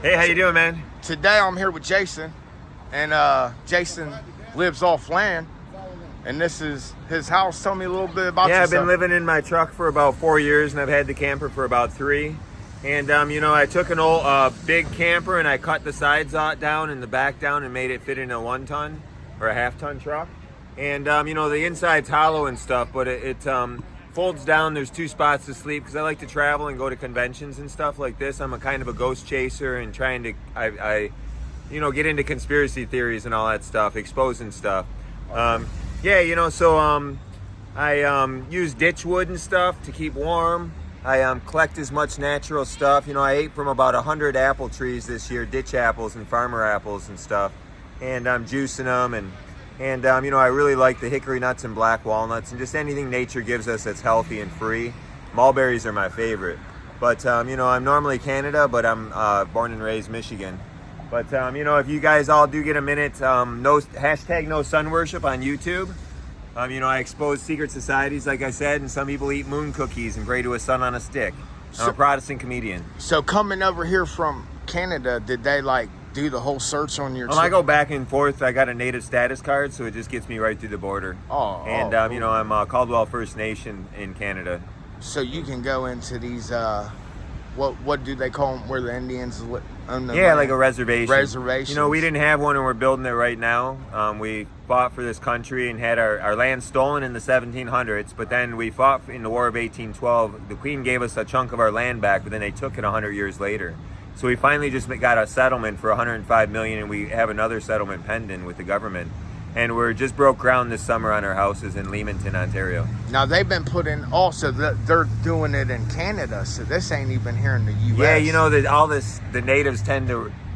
Hey, how you doing, man? Today I'm here with Jason, and Jason lives off land, and this is his house. Tell me a little bit about yourself. I've been living in my truck for about 4 years, and I've had the camper for about 3. And I took an old big camper and I cut the sides down and the back down and made it fit in a 1-ton or a half-ton truck. And the inside's hollow and stuff, but it folds down. There's 2 spots to sleep because I like to travel and go to conventions and stuff like this. I'm a kind of a ghost chaser and trying to I get into conspiracy theories and all that stuff, exposing stuff. I use ditch wood and stuff to keep warm. I collect as much natural stuff. I ate from about 100 apple trees this year, ditch apples and farmer apples and stuff, and I'm juicing them and I really like the hickory nuts and black walnuts and just anything nature gives us that's healthy and free. Mulberries are my favorite. But, I'm normally Canada, but I'm born and raised Michigan. But, if you guys all do get a minute, #no sun worship on YouTube. I expose secret societies, like I said, and some people eat moon cookies and pray to a sun on a stick. I'm a Protestant comedian. So coming over here from Canada, did they do the whole search on your I go back and forth. I got a native status card, so it just gets me right through the border. Cool. I'm Caldwell First Nation in Canada. So you can go into these, what do they call them, where the Indians own the land? Like a reservation. Reservation. We didn't have one and we're building it right now. We fought for this country and had our land stolen in the 1700s, but then we fought in the War of 1812. The Queen gave us a chunk of our land back, but then they took it 100 years later. So we finally just got a settlement for $105 million, and we have another settlement pending with the government. And we're just broke ground this summer on our houses in Leamington, Ontario. Now they've been putting they're doing it in Canada, so this ain't even here in the U.S. Yeah, the natives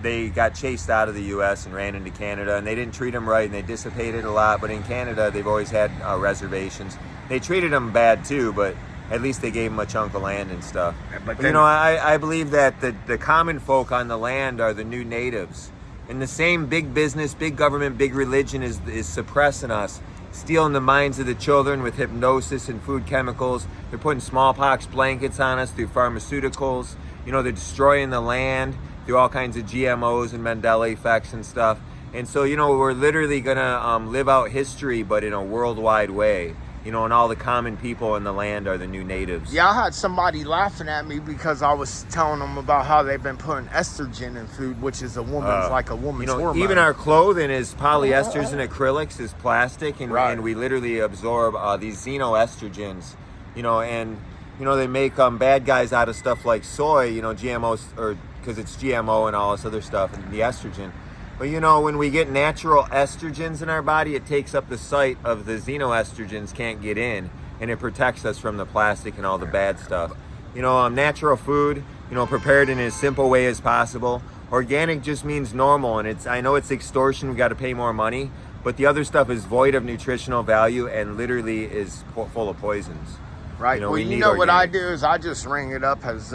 they got chased out of the U.S. and ran into Canada, and they didn't treat them right, and they dissipated a lot. But in Canada, they've always had reservations. They treated them bad too, but at least they gave them a chunk of land and stuff. But I believe that the common folk on the land are the new natives. And the same big business, big government, big religion is suppressing us, stealing the minds of the children with hypnosis and food chemicals. They're putting smallpox blankets on us through pharmaceuticals. They're destroying the land through all kinds of GMOs and Mandela effects and stuff. And so, we're literally going to live out history, but in a worldwide way. And all the common people in the land are the new natives. Yeah, I had somebody laughing at me because I was telling them about how they've been putting estrogen in food, which is a woman's hormone. Even our clothing is polyesters and acrylics, is plastic, and we literally absorb these xenoestrogens. They make bad guys out of stuff like soy, GMOs, or because it's GMO and all this other stuff, and the estrogen. But when we get natural estrogens in our body, it takes up the site of the xenoestrogens can't get in, and it protects us from the plastic and all the bad stuff. Natural food, prepared in as simple way as possible. Organic just means normal, and I know it's extortion, we got to pay more money, but the other stuff is void of nutritional value and literally is full of poisons. Right. What I do is I just ring it up as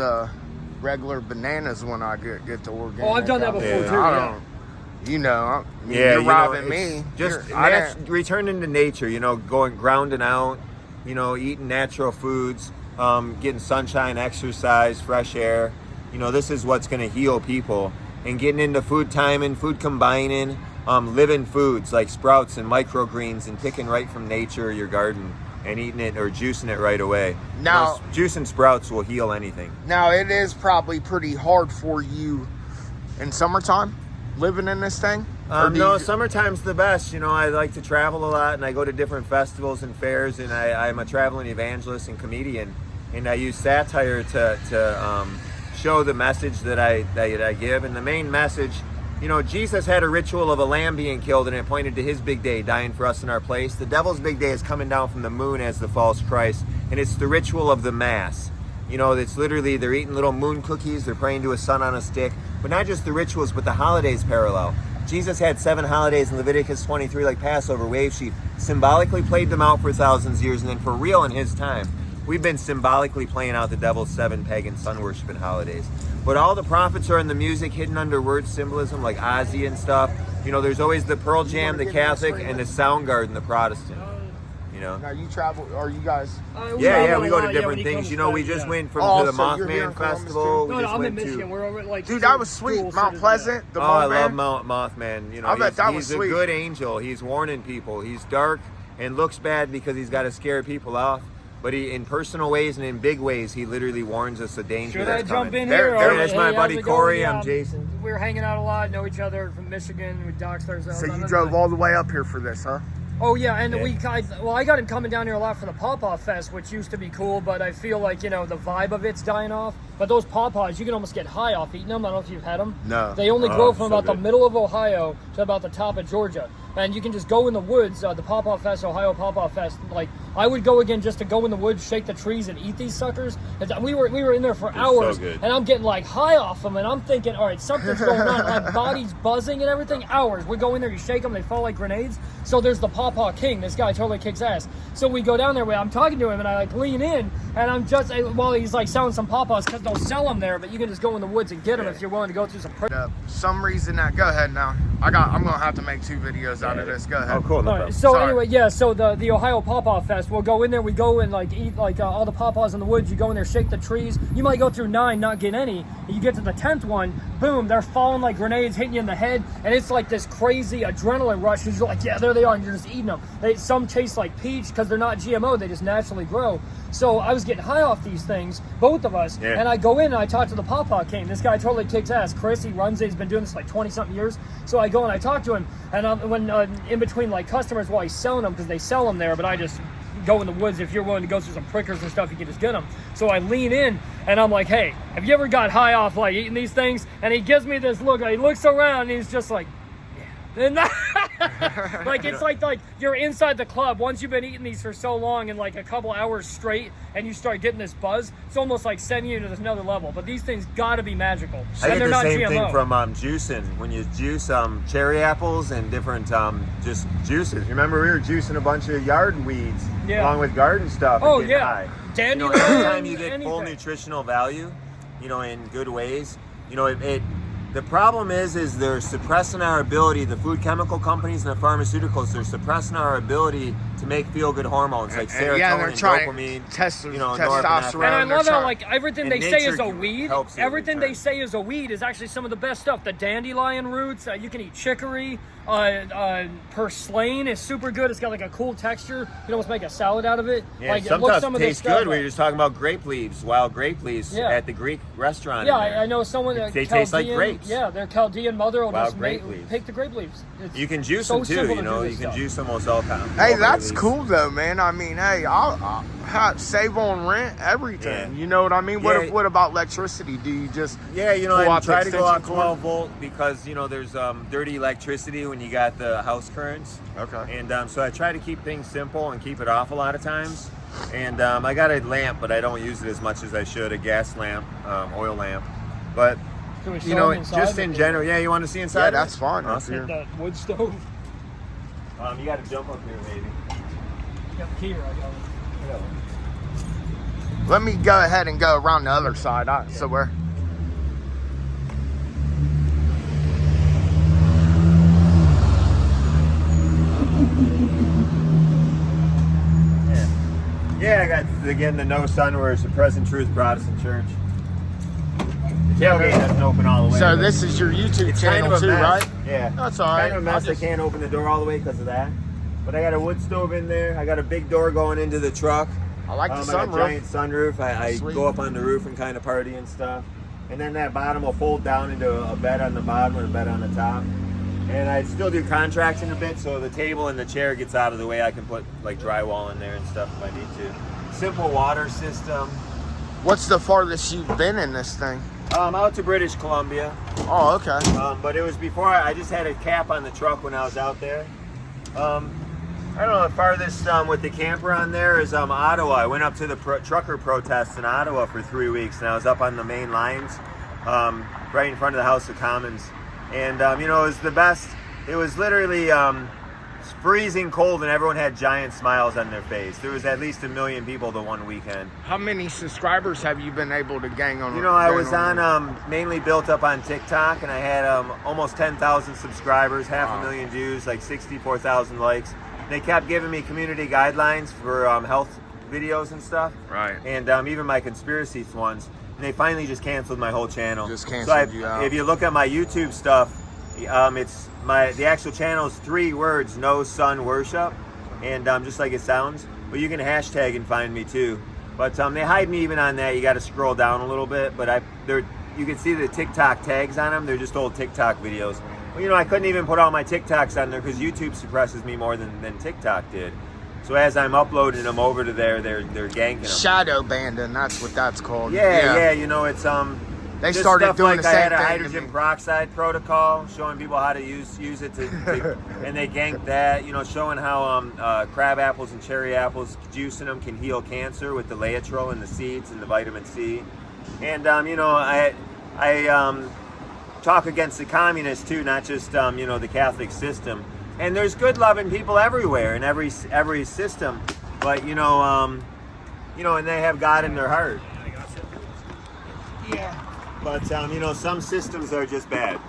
regular bananas when I get the organic. Oh, I've done that before too. You're robbing me. Just returning to nature, grounding out, eating natural foods, getting sunshine, exercise, fresh air. This is what's going to heal people. And getting into food timing, food combining, living foods like sprouts and microgreens and picking right from nature, your garden, and eating it or juicing it right away. Now, juicing sprouts will heal anything. Now, it is probably pretty hard for you in summertime, living in this thing? Summertime's the best. I like to travel a lot, and I go to different festivals and fairs, and I'm a traveling evangelist and comedian, and I use satire to show the message that I give. And the main message, Jesus had a ritual of a lamb being killed, and it pointed to his big day, dying for us in our place. The devil's big day is coming down from the moon as the false Christ, and it's the ritual of the mass. It's literally, they're eating little moon cookies, they're praying to a sun on a stick, but not just the rituals, but the holidays parallel. Jesus had 7 holidays in Leviticus 23, like Passover, wave sheaf, symbolically played them out for thousands of years, and then for real in his time, we've been symbolically playing out the devil's 7 pagan sun worshiping holidays. But all the prophets are in the music hidden under word symbolism, like Ozzy and stuff. There's always the Pearl Jam, the Catholic, and the Soundgarden, the Protestant. You know. Now you travel, or you guys? Yeah, we go to when different he things. comes You know, we back, just yeah. went from Oh, to the so you're here in Mothman Columbus, Festival. too? We No, just I'm in went Michigan. to. We're like Dude, that was sweet. dual Mount cities, Pleasant, the I Mothman. love Mothman. You know, I bet that was he's a sweet. good angel. He's warning people. He's dark and looks bad because he's got to scare people off. But he, in personal ways and in big ways, he literally warns us of danger. Should I that's jump coming. in There- here? there- Or- that's my hey, buddy how's it going? Corey. Yeah, I'm Jason. We're hanging out a lot, know each other from Michigan. We doxed ourselves. So you drove all the way up here for this, huh? Oh yeah, and Yeah. I got him coming down here a lot for the Pawpaw Fest, which used to be cool, but I feel like, you know, the vibe of it's dying off. But those pawpaws, you can almost get high off eating them. I don't know if you've had them. No. They only grow from so about the good. middle of Ohio to about the top of Georgia. And you can just go in the woods, the Pawpaw Fest, Ohio Pawpaw Fest. Like, I would go again just to go in the woods, shake the trees, and eat these suckers. And we were in there for hours, good. and I'm getting like high off them, and I'm thinking, all right, something's going on. My body's buzzing and everything. Hours. We go in there, you shake them, they fall like grenades. So there's the Pawpaw King. This guy totally kicks ass. So we go down there. I'm talking to him, and I like lean in, and I'm just while he's like selling some pawpaws because they'll sell them there, but you can just go in the woods and get them if you're willing to go through some. Some reason that. Go ahead now. I'm gonna have to make 2 videos out of this. Go ahead. Oh, cool. No All right, problem. so Sorry. anyway, yeah. So the Ohio Pawpaw Fest, we'll go in there. We go and like eat like all the pawpaws in the woods. You go in there, shake the trees. You might go through 9, not get any. You get to the 10th one, boom! They're falling like grenades, hitting you in the head, and it's like this crazy adrenaline rush. You're like, yeah, there they are, and you're just eating them. Some taste like peach because they're not GMO. They just naturally grow. So I was getting high off these things, both of us, Yeah. and I go in and I talk to the Pawpaw King. This guy totally kicks ass. Chris, he runs it. He's been doing this like 20-something years. So I go and I talk to him, and when in between like customers while he's selling them, because they sell them there, but I just go in the woods. If you're willing to go through some prickers and stuff, you can just get them. So I lean in and I'm like, hey, have you ever got high off like eating these things? And he gives me this look. He looks around and he's just like, and like it's like you're inside the club once you've been eating these for so long and like a couple hours straight, and you start getting this buzz. It's almost like sending you to this another level. But these things gotta be magical, I and get they're the not same GMO. thing from juicing. When you juice cherry apples and different just juices. Remember, we were juicing a bunch of yard weeds along with garden stuff. Oh, and getting yeah. high. Dandelion, Anytime you get full anything. nutritional value, in good ways, it the problem is they're suppressing our ability. The food chemical companies and the pharmaceuticals, they're suppressing our ability to make feel-good hormones like serotonin, yeah, they're trying dopamine, testosterone. norepinephrine. And I They're love how trying- like everything And they say is nature a weed. helps you Everything they return. say is a weed is actually some of the best stuff. The dandelion roots, you can eat chicory. Purslane is super good. It's got like a cool texture. You can almost make a salad out of it. Yeah, like sometimes some it of this tastes stuff, good. We were just talking about grape leaves, wild grape leaves Yeah. at the Greek restaurant. Yeah, in there. I know someone that They taste like Chaldean- grapes. Yeah, their Chaldean mother will Wild just grape leaves. pick the grape leaves. It's You can juice so them too. simple You to know, do you this can stuff. juice almost all kinds. Hey, that's cool though, man. I mean, hey, I'll save on rent, everything. Yeah. You know what I mean? Yeah. What about electricity? Do you just Yeah, pull I out the try to go out extension cord? 12 volt because there's dirty electricity when you got the house currents. Okay. And so I try to keep things simple and keep it off a lot of times. And I got a lamp, but I don't use it as much as I should. A gas lamp, oil lamp. But Can we show them inside just with in the- general, yeah. You want to see inside? Yeah, of that's it? fine. Awesome. If you're- That wood stove. You got to jump up here, maybe. Yep, here I got it. Let me go ahead and go around the other side. So we're. Yeah, I got again the No Sunworks, the Present Truth Protestant Church. The tailgate doesn't open all the way. So but this is your YouTube it's kind channel of a too, mess. right? Yeah, That's all right. Kind of a mess. I'll just- I can't open the door all the way because of that. But I got a wood stove in there. I got a big door going into the truck. I like the I got a sunroof. giant sunroof. I Sweet. go up on the roof and kind of party and stuff. And then that bottom will fold down into a bed on the bottom and a bed on the top. And I still do contracting a bit, so the table and the chair gets out of the way. I can put like drywall in there and stuff if I need to. Simple water system. What's the farthest you've been in this thing? Out to British Columbia. Oh, okay. But it was before I just had a cap on the truck when I was out there. I don't know, the farthest with the camper on there is Ottawa. I went up to the trucker protests in Ottawa for 3 weeks, and I was up on the main lines right in front of the House of Commons. And, it was the best. It was literally freezing cold, and everyone had giant smiles on their face. There was at least 1 million people the one weekend. How many subscribers have you been able to gain on? I was on mainly built up on TikTok, and I had almost 10,000 subscribers, half a million views, like 64,000 likes. They kept giving me community guidelines for health videos and stuff. Right. And even my conspiracy ones. And they finally just canceled my whole channel. Just canceled you out. If you look at my YouTube stuff, it's the actual channel is 3 words: no sun worship, and just like it sounds. But you can hashtag and find me too. But they hide me even on that. You got to scroll down a little bit. But you can see the TikTok tags on them. They're just old TikTok videos. Well, I couldn't even put all my TikToks on there because YouTube suppresses me more than TikTok did. So as I'm uploading them over to there, they're ganking them. Shadow banding, that's what that's called. Yeah. It's they just started stuff doing like the I same had a thing to hydrogen me. peroxide protocol, showing people how to use it to and they ganked that. Showing how crab apples and cherry apples, juicing them can heal cancer with the laetrile and the seeds and the vitamin C. And I talk against the communists too, not just the Catholic system. And there's good loving people everywhere in every system, but and they have God in their heart. Yeah. But some systems are just bad,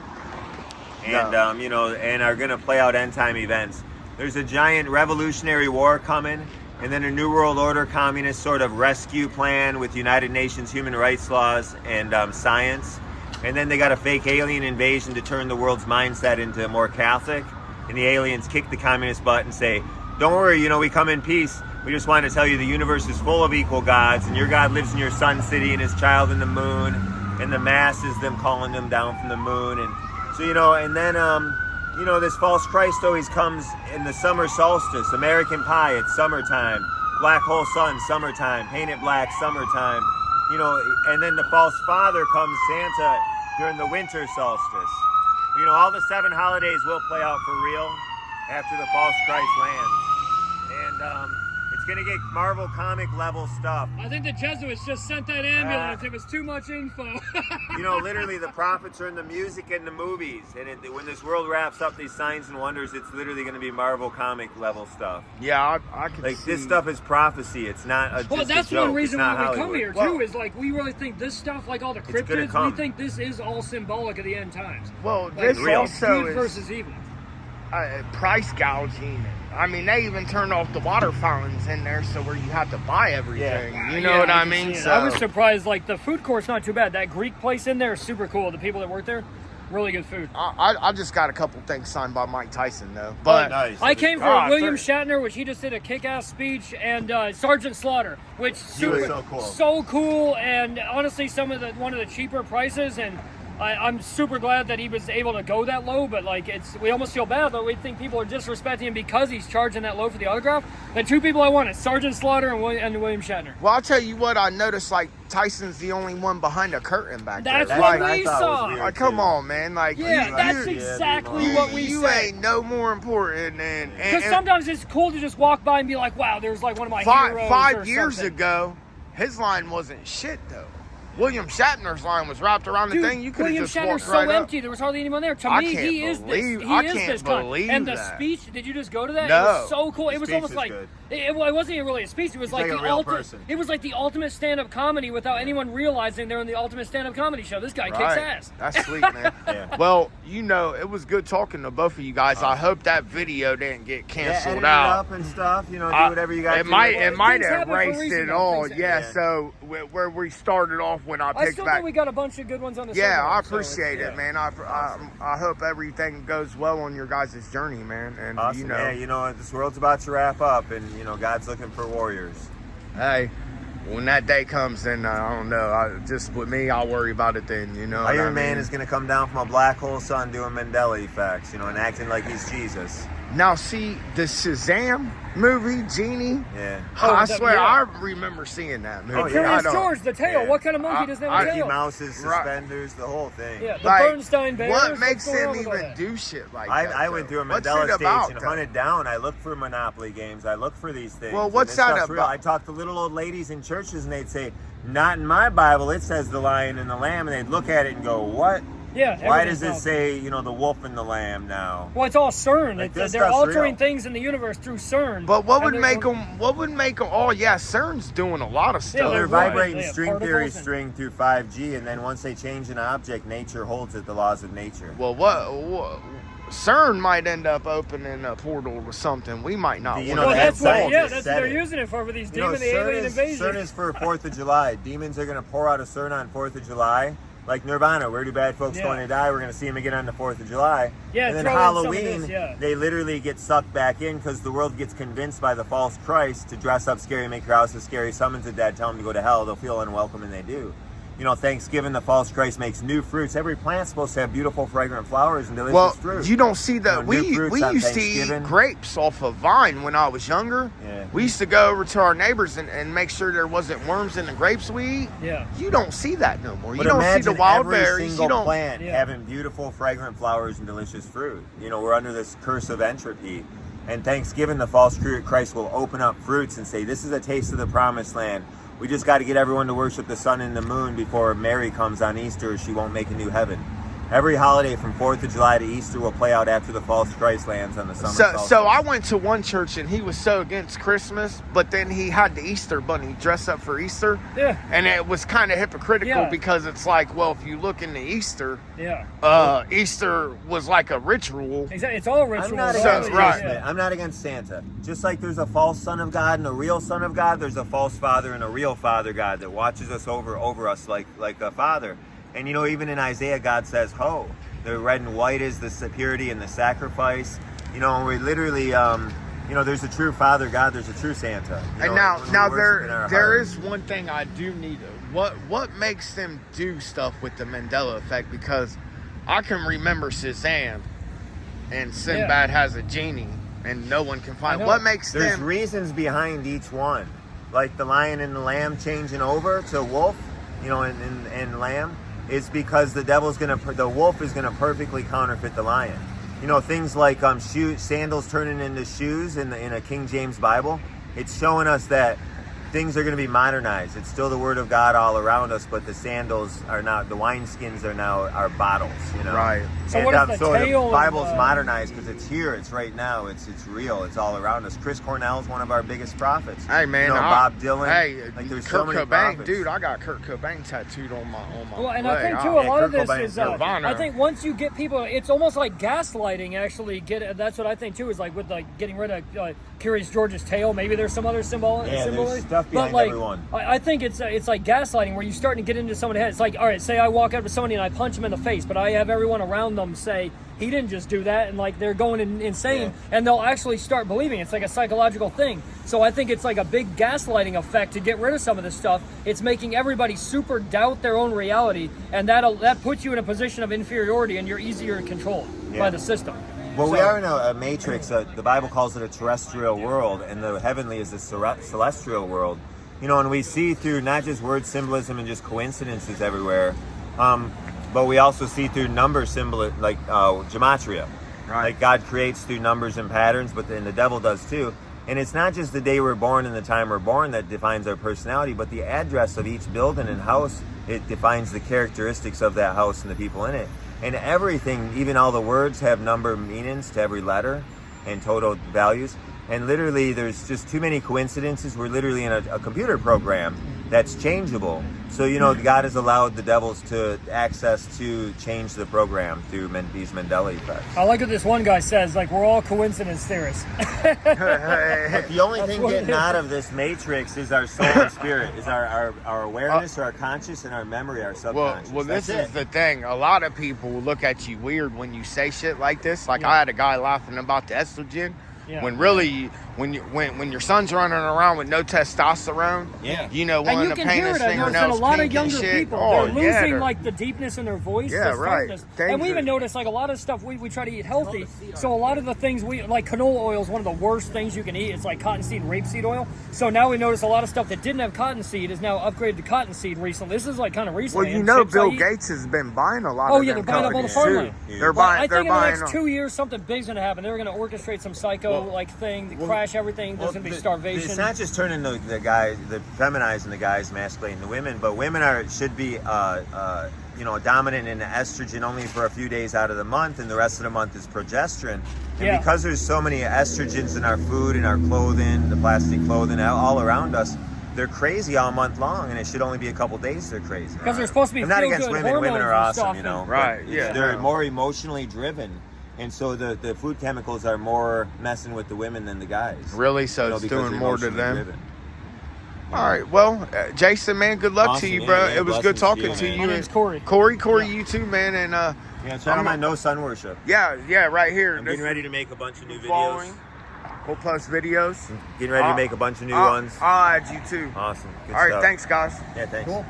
and and are gonna play out end time events. There's a giant revolutionary war coming, and then a New World Order communist sort of rescue plan with United Nations human rights laws and science, and then they got a fake alien invasion to turn the world's mindset into more Catholic. And the aliens kick the communist butt and say, don't worry, we come in peace. We just want to tell you the universe is full of equal gods, and your God lives in your sun city and his child in the moon, and the mass is them calling them down from the moon. And so, and then, this false Christ always comes in the summer solstice, American Pie, it's summertime, black hole sun, summertime, paint it black, summertime, and then the false father comes, Santa, during the winter solstice. All the 7 holidays will play out for real after the false Christ lands. And it's going to get Marvel comic level stuff. I think the Jesuits just sent that ambulance. It was too much info. Literally the prophets are in the music and the movies. And when this world wraps up these signs and wonders, it's literally going to be Marvel comic level stuff. Yeah, I can see. This stuff is prophecy. It's not just well, that's a joke. one reason it's why not we come Hollywood. here too. Is like we really think this stuff, like all the gonna cryptids, come. we think this is all symbolic of the end times. Well, Like, this real. also good is versus evil. price gouging. I mean, they even turned off the water fountains in there, so where you have to buy everything. Yeah. You know what I can mean? see it. So I was surprised. Like the food court's not too bad. That Greek place in there is super cool. The people that work there, really good food. I just got a couple things signed by Mike Tyson though. But nice. I came for Ah, William sure. Shatner, which he just did a kick-ass speech, and Sergeant Slaughter, which was so cool. so cool, and honestly, one of the cheaper prices, and I'm super glad that he was able to go that low. But like, we almost feel bad, though. We think people are disrespecting him because he's charging that low for the autograph. The 2 people I wanted, Sergeant Slaughter and William Shatner. well, I'll tell you what. I noticed like Tyson's the only one behind a curtain back That's there. what Like, we I thought was saw. weird. like, come on, man. Like, Yeah, that's you, exactly you, what we you said. ain't no more important than. Because sometimes it's cool to just walk by and be like, wow, there's like one of my heroes. Five or years something. ago, his line wasn't shit though. William Shatner's line was wrapped around Dude, the thing. You could William have just Shatner's walked so right empty. up. There was hardly anyone there. To I me, can't he is believe- this. I He is can't this guy. believe And the that. speech. Did you just go to that? No. It was so cool. It was speech almost is like good. it wasn't even really a speech. It was like like the a real ultimate. person. It was like the ultimate stand-up comedy without anyone realizing they're in the ultimate stand-up comedy show. This guy kicks Right. ass. That's sweet, man. Yeah. Well, it was good talking to both of you guys. I hope that video didn't get Yeah, canceled edit it out. up and stuff. Do whatever you got to It do. might Well, it might things have happen for a erased reason, it though. all. Things Yeah, happen. so where we started off when I I picked still back. think we got a bunch of good ones on the Yeah, I server, so appreciate it, man. I hope everything goes well on your guys' journey, man. And Awesome. Yeah, this world's about to wrap up, and God's looking for warriors. hey, when that day comes, then I don't know. Just with me, I'll worry about it then. You know, what I Iron Man mean? is going to come down from a black hole sun doing Mandela effects, and acting like he's Jesus. Now, see the Shazam movie, Genie. Yeah. Oh, I that- swear, yeah. I remember seeing that movie. Oh, yeah. Curious I don't- George, the tail. Yeah. What kind of monkey doesn't have a Mickey tail? Mouse's Right. suspenders, the whole thing. Yeah, the Like, Bernstein Bears. What what's makes going on him with all even that? do shit like that? I went though? through a What's Mandela it stage about, and though? hunted down. I looked for Monopoly games. I looked for these things. Well, and what's this that stuff's real. about? I talked to little old ladies in churches, and they'd say, "Not in my Bible. It says the lion and the lamb," and they'd look at it and go, "What?" Yeah. Why does everything's it say, you know, the wolf and the lamb now? Well, it's all CERN. Like, this They're stuff's altering real. things in the universe through CERN. But what would And make them? What would make them? Oh yeah, CERN's doing a lot of Yeah, stuff. They're right. vibrating They have string theory particles and- string through 5G, and then once they change an object, nature holds it, the laws of nature. Well, what CERN might end up opening a portal to something we might not. You want know, Well, the that's what. scientists Yeah, that's what said they're it. using it for these You know, demon, the alien invasion. CERN is for 4th of July. Demons are going to pour out of CERN on 4th of July. Like Nirvana, where do bad folks Yeah. going to die? We're going to see them again on the 4th of July. Yeah, and then throw in some of Halloween, this, yeah. they literally get sucked back in because the world gets convinced by the false Christ to dress up scary, make your house a scary, summons a dead, tell them to go to hell. They'll feel unwelcome, and they do. You know, Thanksgiving, the false Christ makes new fruits. Every plant's supposed to have beautiful, fragrant flowers and delicious Well, fruit. you don't see that. You know, new fruits we on used to eat Thanksgiving. grapes off of vine when I was younger. Yeah. We used to go over to our neighbors and make sure there wasn't worms in the grapes we eat. Yeah. You don't see that no more. But You don't see imagine the wild every berries. single You don't. plant Yeah. having beautiful, fragrant flowers and delicious fruit. You know, we're under this curse of entropy. And Thanksgiving, the false Christ will open up fruits and say, this is a taste of the promised land. We just got to get everyone to worship the sun and the moon before Mary comes on Easter. She won't make a new heaven. Every holiday from 4th of July to Easter will play out after the false Christ lands on the summer solstice. So I went to one church and he was so against Christmas, but then he had the Easter bunny dress up for Easter. Yeah. And it was kind of hypocritical Yeah. because it's like, well, if you look into Easter, Yeah. Easter was like a ritual. Exactly. It's all ritual. I'm not It's against all- right. Christmas. yeah. I'm not against Santa. Just like there's a false son of God and a real son of God, there's a false father and a real father God that watches us over us like a father. And you know, even in Isaiah, God says, "Ho." The red and white is the purity and the sacrifice. You know, we literally, you know, there's a true Father God. There's a true Santa. You And know, when we now worship in our there heart. is one thing I do need. What makes them do stuff with the Mandela effect? Because I can remember Shazam, and Sinbad has a genie, and no one can find. I know. What makes There's them? reasons behind each one, like the lion and the lamb changing over to wolf, you know, and lamb, is because the wolf is gonna perfectly counterfeit the lion. You know, things like sandals turning into shoes in a King James Bible. It's showing us that things are going to be modernized. It's still the word of God all around us, but the sandals are not. The wineskins are now bottles. You know, Right. So what is the so tail the of, Bible's modernized because it's here. It's right now. It's real. It's all around us. Chris Cornell's one of our biggest prophets. Hey man, you know, Bob Dylan. Hey, like there's Kurt so many Cobain, prophets. dude. I got Kurt Cobain tattooed on my Well, and leg. I think too, Oh, a lot of Kurt this Cobain's is. Nirvana. I think once you get people, it's almost like gaslighting. Actually, that's what I think too. Is like with like getting rid of Curious George's tail. Maybe there's some other symbol. Yeah, there's symbolism. stuff But behind like, everyone. I think it's like gaslighting where you're starting to get into someone's head. It's like, all right, say I walk up to somebody and I punch him in the face, but I have everyone around them say he didn't just do that, and like they're going insane, and they'll actually start believing. It's like a psychological thing. So I think it's like a big gaslighting effect to get rid of some of this stuff. It's making everybody super doubt their own reality, and that puts you in a position of inferiority, and you're easier to control by the system. Well, we So- are in a matrix. The Bible calls it a terrestrial world, and the heavenly is the celestial world. You know, and we see through not just word symbolism and just coincidences everywhere, but we also see through number symbol, like gematria. Right. Like God creates through numbers and patterns, but then the devil does too. And it's not just the day we're born and the time we're born that defines our personality, but the address of each building and house, it defines the characteristics of that house and the people in it. And everything, even all the words, have number meanings to every letter and total values. And literally, there's just too many coincidences. We're literally in a computer program that's changeable. So, you know, God has allowed the devils to access to change the program through these Mandela effects. I like what this one guy says, like, we're all coincidence theorists. But the only thing what it getting is. out of this matrix is our soul and spirit, is our awareness, our conscious, and our memory, our subconscious. Well, this That's is it. the thing. A lot of people will look at you weird when you say shit like this. Like I had a guy laughing about the estrogen. Yeah. When really, when your son's running around with no testosterone, you know, And one you of the can hear painters it. I've noticed in a fingernails lot of pink and younger shit. people. Oh, They're yeah, losing they're- like the deepness in their voice. Yeah, the right. softness. And we even notice like a lot of stuff we try to eat healthy. So a lot of the things like canola oil is one of the worst things you can eat. It's like cottonseed and rapeseed oil. So now we notice a lot of stuff that didn't have cottonseed is now upgraded to cottonseed recently. This is like kind of recently. Well, you And know, chips I Bill eat- Gates has been buying a lot Oh of yeah, them they're buying up all the companies, farmland. too. They're Well, buying. I They're think in the buying. next 2 years something big's gonna happen. They're gonna orchestrate some psycho like thing, crash everything. There's gonna be starvation. It's not just turning the guys, the feminizing the guys, masculating the women, but women should be dominant in estrogen only for a few days out of the month, and the rest of the month is progesterone. And Yeah. because there's so many estrogens in our food, in our clothing, the plastic clothing, all around us, they're crazy all month long, and it should only be a couple days they're crazy. Because they're supposed to be I'm not against feel-good women. Women hormones are and awesome, stuff, you know. and- Right, but yeah. They're more emotionally driven. And so the food chemicals are more messing with the women than the guys. Really? So You know, it's because doing they're more to emotionally them. driven. All right. Well, Jason, man, good luck to Awesome, you, yeah, bro. yeah, It was good blessings talking to you, to man. you. My name's Corey. Corey, Yeah. you too, man. And Yeah, check out my No Sun Worship. yeah, right here. I'm getting ready to make a bunch of new Following. videos. We'll post videos. Getting ready to make a bunch of new ones. I'll add you too. Awesome. Good All right, stuff. thanks, guys. Yeah, thanks. Cool.